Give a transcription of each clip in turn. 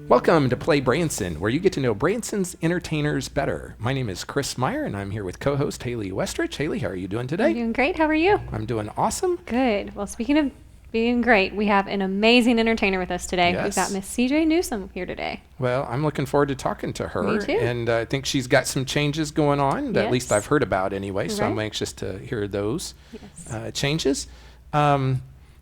Welcome to Play Branson, where you get to know Branson's entertainers better. My name is Chris Meyer, and I'm here with co-host Haley Westrich. Haley, how are you doing today? I'm doing great. How are you? I'm doing awesome. Good. Well, speaking of being great, we have an amazing entertainer with us today. Yes. We've got Miss CJ Newsom here today. Well, I'm looking forward to talking to her. Me too. And I think she's got some changes going on, that at least Yes. I've heard about anyway, so I'm Right. anxious to hear those Yes. changes.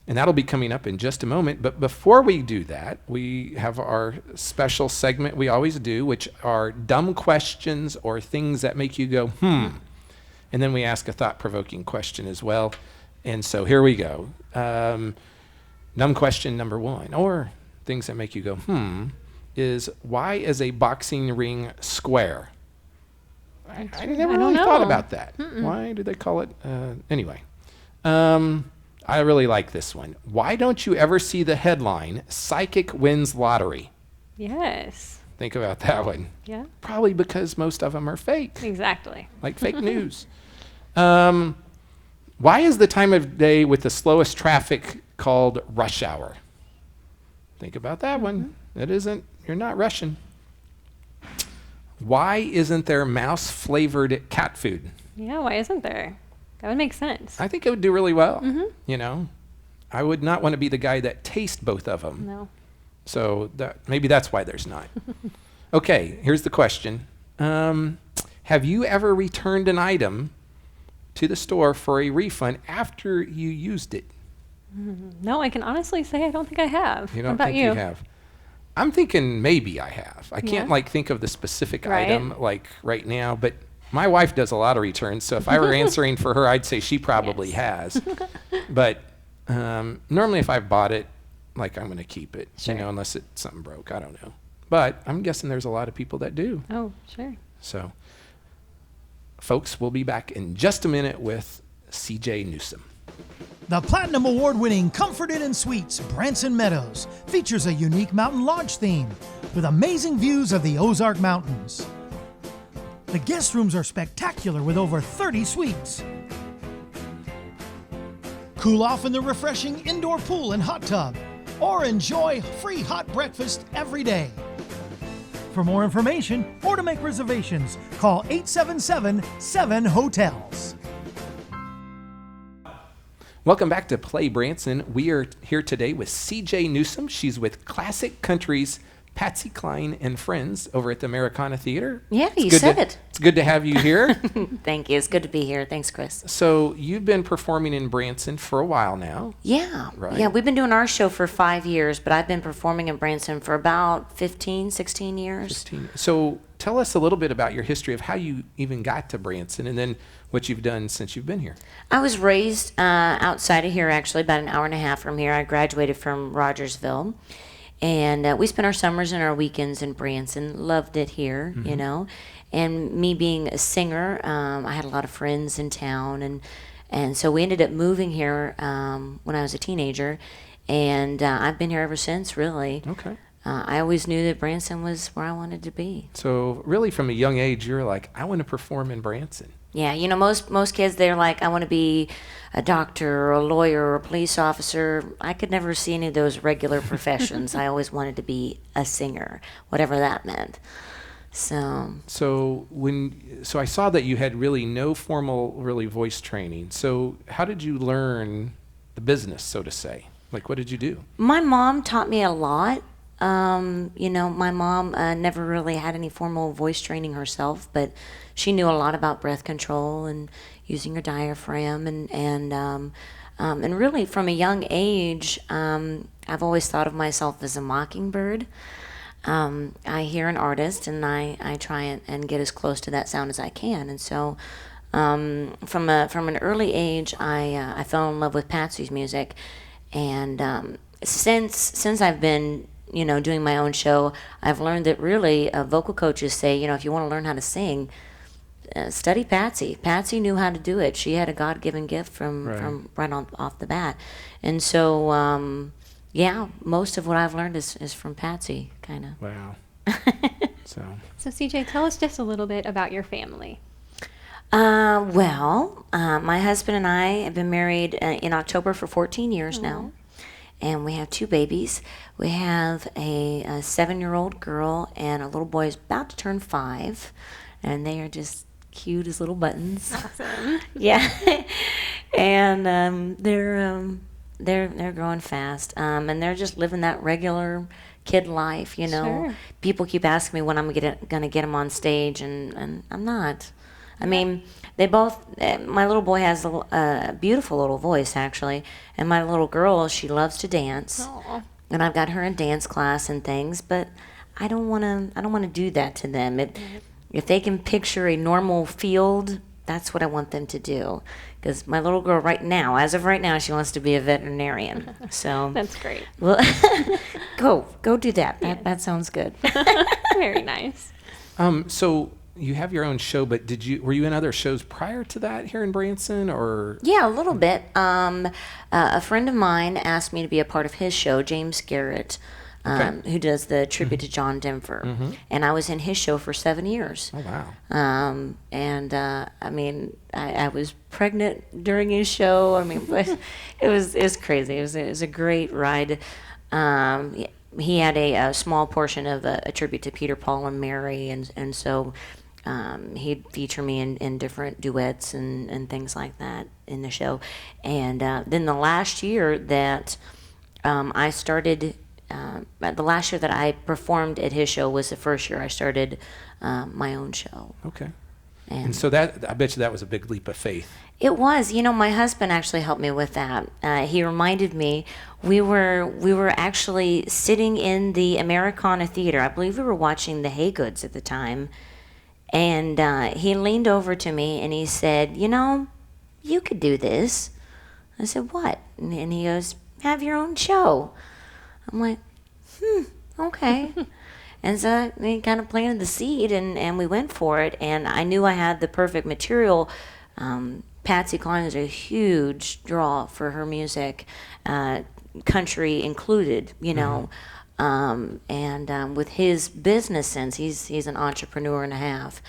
And that'll be coming up in just a moment. But before we do that, we have our special segment we always do, which are dumb questions or things that make you go, And then we ask a thought-provoking question as well. And so here we go. Dumb question number one, or things that make you go, is why is a boxing ring square? I never really thought about that. Why do they call it? Anyway. I really like this one. Why don't you ever see the headline, Psychic Wins Lottery? Yes. Think about that one. Yeah. Probably because most of them are fake, Exactly. like fake news. Why is the time of day with the slowest traffic called rush hour? Think about that one. It isn't. You're not rushing. Why isn't there mouse-flavored cat food? Yeah. Why isn't there? That would make sense. I think it would do really well. You know, I would not want to be the guy that tastes both of them. No. So maybe that's why there's not. Okay, here's the question. Have you ever returned an item to the store for a refund after you used it? No, I can honestly say I don't think I have. You How don't about think you? you have? I'm thinking maybe I have. I can't think of the specific Right. item like right now, but my wife does a lot of returns, so if I were answering for her, I'd say she probably has. But normally if I've bought it, like I'm going to keep it, Sure. unless something broke. I don't know. But I'm guessing there's a lot of people that do. Oh, sure. So, folks, we'll be back in just a minute with CJ Newsom. The Platinum Award-winning Comfort Inn & Suites Branson Meadows features a unique mountain lodge theme with amazing views of the Ozark Mountains. The guest rooms are spectacular with over 30 suites. Cool off in the refreshing indoor pool and hot tub, or enjoy free hot breakfast every day. For more information or to make reservations, call 877-7-HOTELS. Welcome back to Play Branson. We are here today with CJ Newsom. She's with Classic Country's Patsy, Cline, and Friends over at the Americana Theater. Yeah, you said it. It's good to have you here. Thank you. It's good to be here. Thanks, Chris. So you've been performing in Branson for a while now. Yeah. Right. Yeah, we've been doing our show for 5 years, but I've been performing in Branson for about 15, 16 years. So tell us a little bit about your history of how you even got to Branson and then what you've done since you've been here. I was raised outside of here, actually, about an hour and a half from here. I graduated from Rogersville. And we spent our summers and our weekends in Branson. Loved it here, you know. And me being a singer, I had a lot of friends in town. And so we ended up moving here when I was a teenager. And I've been here ever since, really. Okay. I always knew that Branson was where I wanted to be. So really from a young age, you're like, I want to perform in Branson. Yeah, you know, most kids, they're like, I want to be a doctor or a lawyer or a police officer. I could never see any of those regular professions. I always wanted to be a singer, whatever that meant. So I saw that you had really no formal voice training. So how did you learn the business, so to say? Like, what did you do? my mom taught me a lot. You know, my mom never really had any formal voice training herself, but she knew a lot about breath control and using your diaphragm, and really from a young age, I've always thought of myself as a mockingbird. I hear an artist, and I try and get as close to that sound as I can, and so from an early age, I fell in love with Patsy's music, and since I've been doing my own show, I've learned that really vocal coaches say, if you want to learn how to sing, study Patsy. Patsy knew how to do it. She had a God-given gift from right on off the bat. And so, most of what I've learned is from Patsy, kind of. Wow. So CJ, tell us just a little bit about your family. My husband and I have been married in October for 14 years now. and we have 2 babies. We have a 7-year-old girl and a little boy who's about to turn 5, and they are just cute as little buttons. Awesome. Yeah, and they're growing fast, and they're just living that regular kid life, you know. Sure. People keep asking me when I'm gonna get them on stage, and I'm not. I mean, they both. My little boy has a beautiful little voice, actually, and my little girl, she loves to dance, Aw. and I've got her in dance class and things. But I don't wanna do that to them. If they can picture a normal field, that's what I want them to do. Because my little girl right now, as of right now, she wants to be a veterinarian. So That's great. well, go do that. That sounds good. Very nice. So you have your own show, but were you in other shows prior to that here in Branson, or? Yeah, a little bit. A friend of mine asked me to be a part of his show, James Garrett, who does the tribute to John Denver, and I was in his show for 7 years. Oh wow! I mean, I was pregnant during his show. I mean, but it was crazy. It was a great ride. He had a small portion of a tribute to Peter, Paul, and Mary, and so he'd feature me in different duets and things like that in the show. And then the last year that I started. The last year that I performed at his show was the first year I started my own show. Okay. And so that, I bet you that was a big leap of faith. it was. You know, my husband actually helped me with that. He reminded me we were actually sitting in the Americana Theater. I believe we were watching the Haygoods at the time. And he leaned over to me and he said, "You know, you could do this." I said, "What?" And he goes, "Have your own show." I'm like, okay. And so he kind of planted the seed, and we went for it. And I knew I had the perfect material. Patsy Cline is a huge draw for her music, country included, you know. And with his business sense, he's an entrepreneur and a half.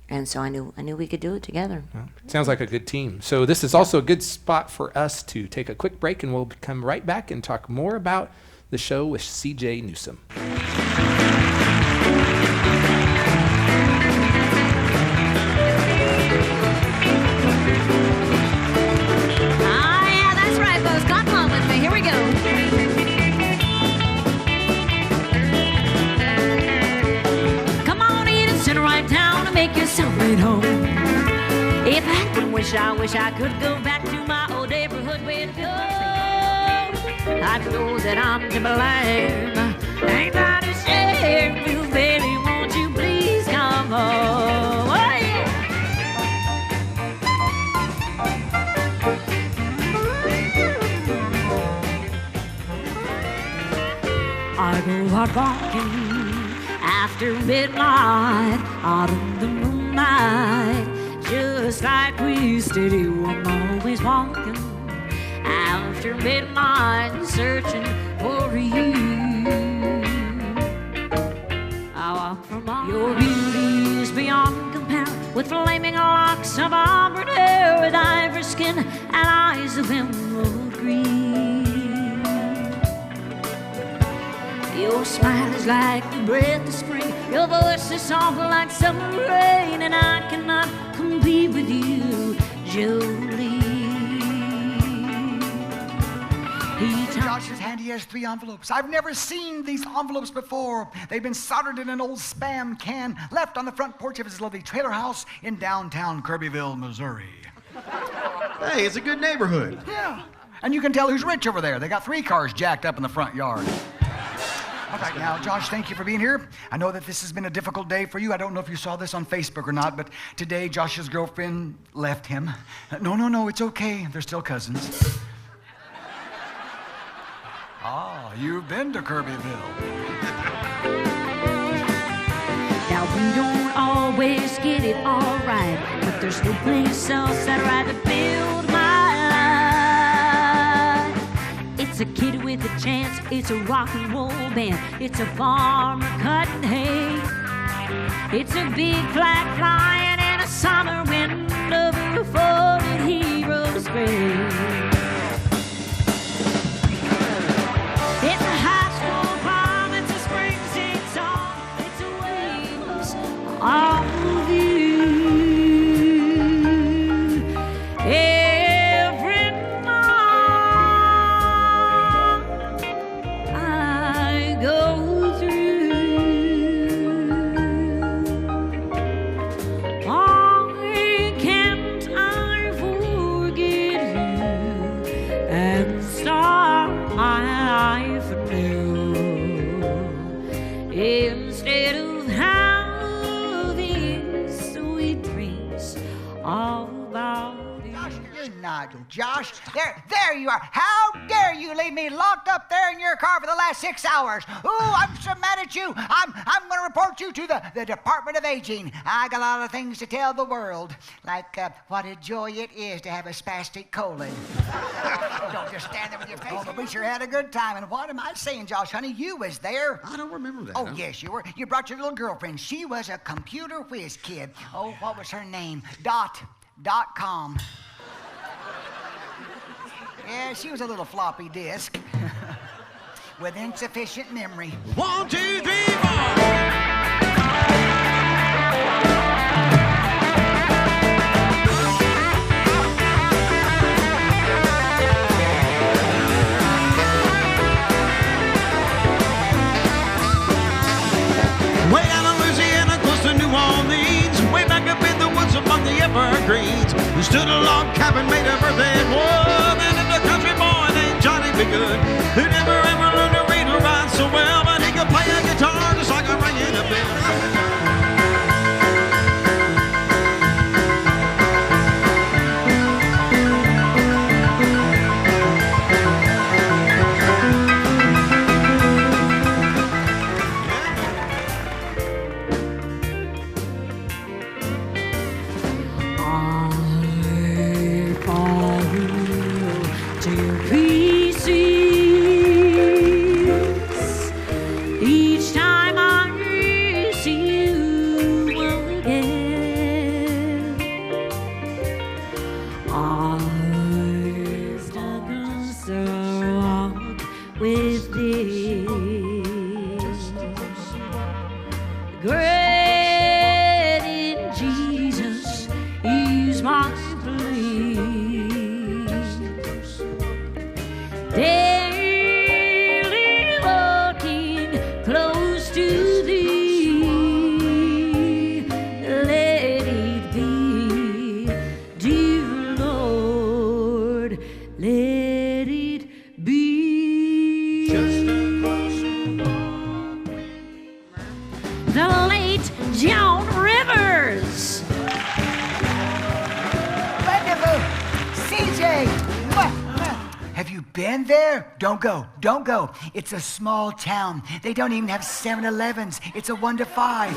And so I knew we could do it together. Well, sounds like a good team. So this is also a good spot for us to take a quick break, and we'll come right back and talk more about the show with CJ Newsom. Right home. If I could I wish I could go back to my old neighborhood where to go. I know that I'm to blame. Ain't that a shame? You baby, won't you please come home? Oh, yeah. I go out walking after midnight, out in the moonlight, just like we steady. I'm always walking after midnight, searching for you. I walk from all your beauty is beyond compare, with flaming locks of auburn hair, with ivory skin and eyes of emerald green. Your smile is like the breath of spring, your voice is soft like summer rain, and I cannot compete with you, Jolie. Josh's hand, he has 3 envelopes. I've never seen these envelopes before. They've been soldered in an old Spam can left on the front porch of his lovely trailer house in downtown Kirbyville, Missouri. Hey, it's a good neighborhood. Yeah, and you can tell who's rich over there. They got 3 cars jacked up in the front yard. All right, now, Josh, thank you for being here. I know that this has been a difficult day for you. I don't know if you saw this on Facebook or not, but today Josh's girlfriend left him. No, it's okay. They're still cousins. Ah, you've been to Kirbyville. Now we don't always get it all right, but there's no place else I'd rather build my life. It's a kid with a chance, it's a rock and roll band, it's a farmer cutting hay. It's a big flag flying in a summer wind over a folded hero's grave. You're not Josh. There you are. How dare you leave me locked up there in your car for the last 6 hours? Ooh, I'm so mad at you. I'm going to report you to the Department of Aging. I got a lot of things to tell the world, like what a joy it is to have a spastic colon. Don't just stand there with your face. Oh, but we sure had a good time. And what am I saying, Josh, honey? You was there. I don't remember that. Oh, yes, you were. You brought your little girlfriend. She was a computer whiz kid. Oh, what was her name? .com. Yeah, she was a little floppy disk with insufficient memory. 1, 2, 3, 4. Way down in Louisiana, close to New Orleans, way back up in the woods among the evergreens, we stood a log cabin made of earth and wood, and in the country boy named Johnny B. Good, who never ever learned to read or write so well, but he could play a guitar just like a ringing a bell. Each time I see you again, I start walk with thee. Great in Jesus is my plea. Daily walking close to thee, let it be, dear Lord, let it be. The late John Rivers. Wonderful. CJ. Have you been there? Don't go. Don't go. It's a small town. They don't even have 7-Elevens. It's a 1 to 5.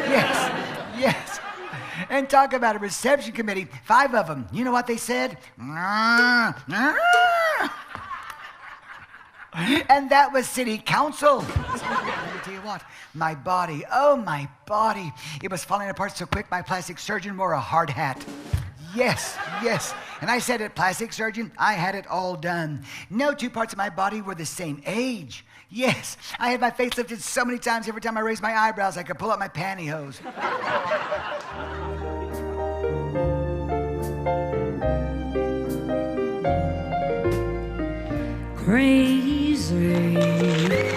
Yes. Yes. And talk about a reception committee. 5 of them. You know what they said? And that was city council. Let me tell you what, my body, oh my body, it was falling apart so quick my plastic surgeon wore a hard hat. Yes, yes. And I said it, plastic surgeon, I had it all done. No two parts of my body were the same age. Yes, I had my face lifted so many times every time I raised my eyebrows I could pull out my pantyhose. Crazy,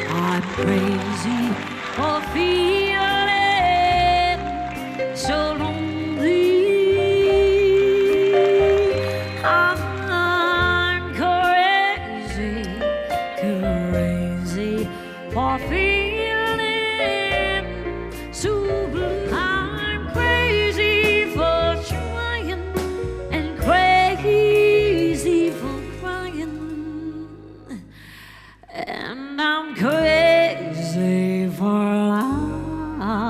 I'm crazy for feeling so lonely. I'm crazy, crazy for feeling so blue. I'm crazy for trying and crazy for crying. And I'm crazy for loving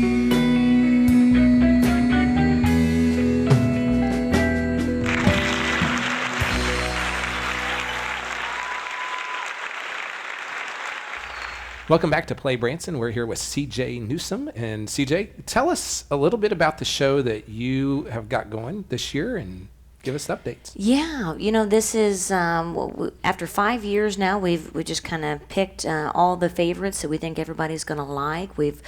you. Welcome back to Play Branson. We're here with CJ Newsom. And CJ, tell us a little bit about the show that you have got going this year and give us updates. Yeah, you know, this is after 5 years now. We just kind of picked all the favorites that we think everybody's going to like. We've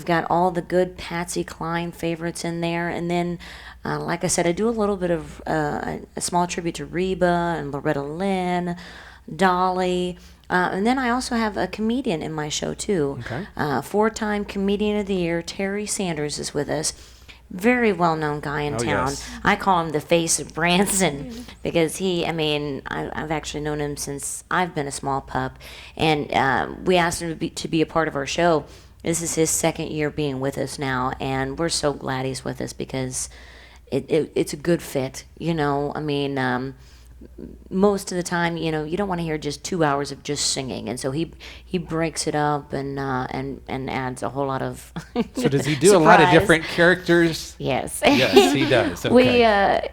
got all the good Patsy, Cline favorites in there, and then, like I said, I do a little bit of a small tribute to Reba and Loretta Lynn, Dolly. And then I also have a comedian in my show, too. Okay. 4-time Comedian of the Year, Terry Sanders, is with us. Very well-known guy in town. Yes. I call him the face of Branson because I've actually known him since I've been a small pup. And we asked him to be a part of our show. This is his second year being with us now, and we're so glad he's with us because it's a good fit. You know, I mean, most of the time, you know, you don't want to hear just 2 hours of just singing, and so he breaks it up and adds a whole lot of. So does he do a lot of surprise. different characters? Yes. Yes, he does. Okay.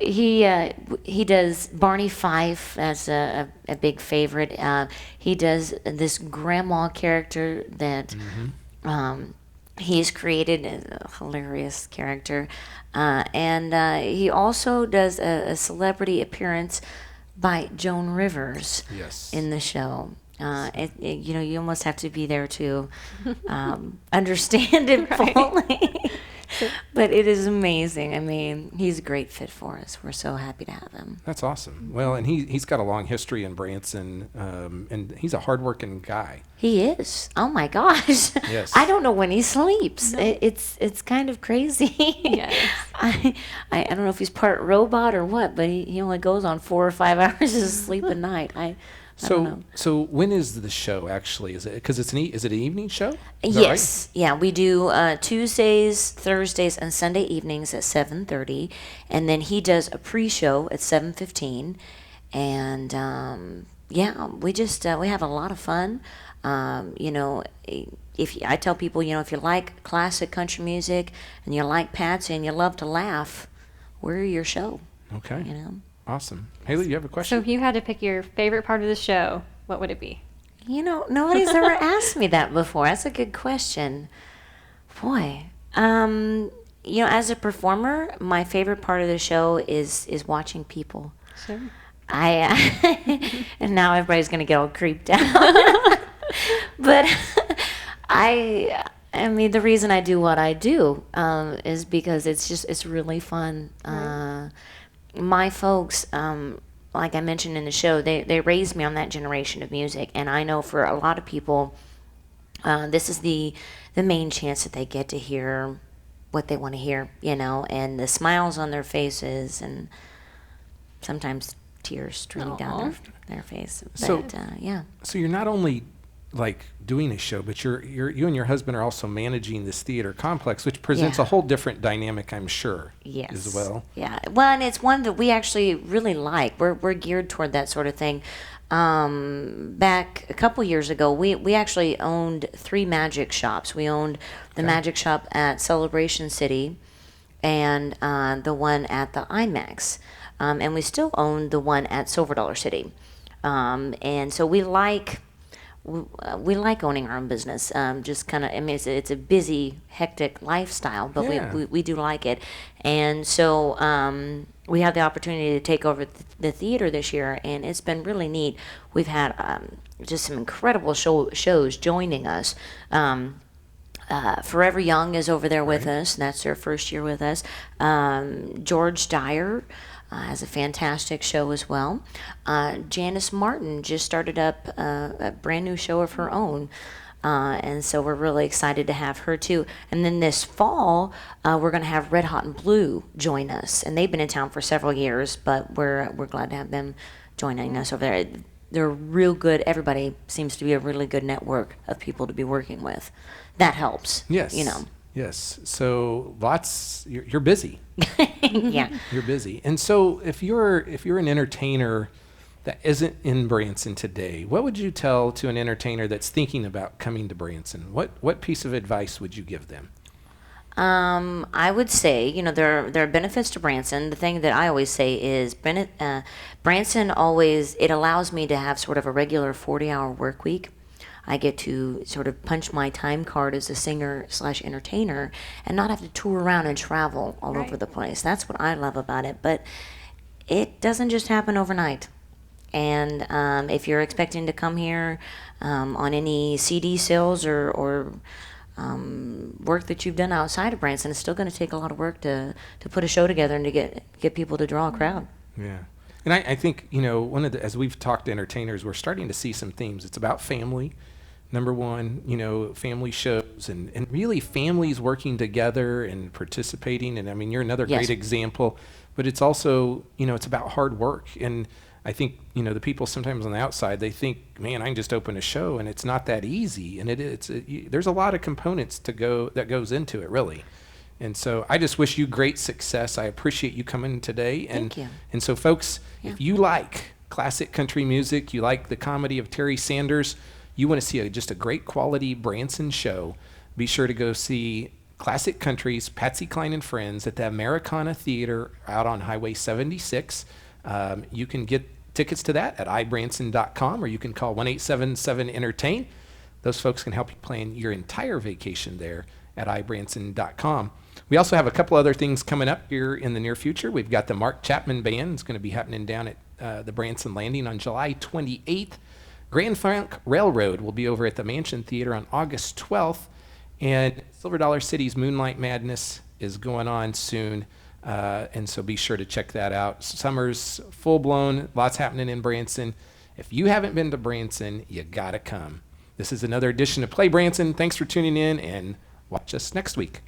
He does Barney Fife as a big favorite. He does this grandma character that he's created, a hilarious character, and he also does a celebrity appearance by Joan Rivers Yes. in the show. You know, you almost have to be there to understand it fully. But it is amazing. I mean, he's a great fit for us. We're so happy to have him. That's awesome. Well, and he's got a long history in Branson, and he's a hardworking guy. He is. Oh my gosh. Yes. I don't know when he sleeps. It's kind of crazy. Yes. I don't know if he's part robot or what, but he only goes on 4 or 5 hours of sleep a night. I don't know. So when is the show actually? Is it because is it an evening show? Is that Yes, yeah, we do Tuesdays, Thursdays, and Sunday evenings at 7:30, and then he does a pre-show at 7:15, and yeah, we just we have a lot right. Fun. You know, I tell people, you know, if you like classic country music and you like Patsy and you love to laugh, we're your show. Okay. You know. Awesome. Haley, you have a So question? if you had to pick your favorite part of the show, what would it be? You know, nobody's ever asked me that before. That's a good question. Boy. You know, as a performer, my favorite part of the show is watching people. Sure. And now everybody's going to get all creeped out. But I mean, the reason I do what I do is because it's really fun. Right. My folks, like I mentioned in the show, they raised me on that generation of music, and I know for a lot of people, this is the main chance that they get to hear what they want to hear, you know, and the smiles on their faces, and sometimes tears streaming down their face. But, So- yeah. So you're not only like doing a show, but you and your husband are also managing this theater complex, which presents Yeah. a whole different dynamic, I'm sure. Yes. As well. Yeah. Well, and it's one that we actually really like. We're geared toward that sort of thing. Back a couple years ago, we actually owned 3 magic shops. We owned the magic shop at Celebration City and the one at the IMAX. And we still own the one at Silver Dollar City. And so we like owning our own business. Just kind of, I mean, it's a busy, hectic lifestyle, but Yeah. we do like it. And so we had the opportunity to take over the theater this year, and it's been really neat. We've had just some incredible shows joining us. Forever Young is over there with us. That's their first year with us. George Dyer has a fantastic show as well. Janice Martin just started up a brand new show of her own. And so we're really excited to have her too. And then this fall, we're going to have Red Hot and Blue join us. And they've been in town for several years, but we're glad to have them joining us over there. They're real good. Everybody seems to be a really good network of people to be working with. That helps. Yes. You know. Yes. So you're busy. Yeah. You're busy. And so if you're an entertainer that isn't in Branson today, what would you tell to an entertainer that's thinking about coming to Branson? What piece of advice would you give them? I would say, you know, there are benefits to Branson. The thing that I always say is Branson it allows me to have sort of a regular 40-hour work week. I get to sort of punch my time card as a singer/entertainer and not have to tour around and travel all over the place. That's what I love about it. But it doesn't just happen overnight. And if you're expecting to come here on any CD sales or work that you've done outside of Branson, it's still going to take a lot of work to put a show together and to get people to draw a crowd. Yeah. And I think, you know, as we've talked to entertainers, we're starting to see some themes. It's about family. Number one, you know, family shows and really families working together and participating. And I mean, you're another Yes. great example, but it's also, you know, it's about hard work. And I think, the people sometimes on the outside, they think, man, I can just open a show, and it's not that easy. And there's a lot of components that goes into it, really. And so I just wish you great success. I appreciate you coming today. Thank you. And so, folks, if you like classic country music, you like the comedy of Terry Sanders, you want to see just a great quality Branson show, be sure to go see Classic Country's Patsy, Cline, and Friends at the Americana Theater out on Highway 76. You can get tickets to that at ibranson.com, or you can call 1-877-ENTERTAIN. Those folks can help you plan your entire vacation there at ibranson.com. We also have a couple other things coming up here in the near future. We've got the Mark Chapman Band. It's going to be happening down at the Branson Landing on July 28th. Grand Funk Railroad will be over at the Mansion Theater on August 12th. And Silver Dollar City's Moonlight Madness is going on soon. And so be sure to check that out. Summer's full blown, lots happening in Branson. If you haven't been to Branson, you gotta come. This is another edition of Play Branson. Thanks for tuning in, and watch us next week.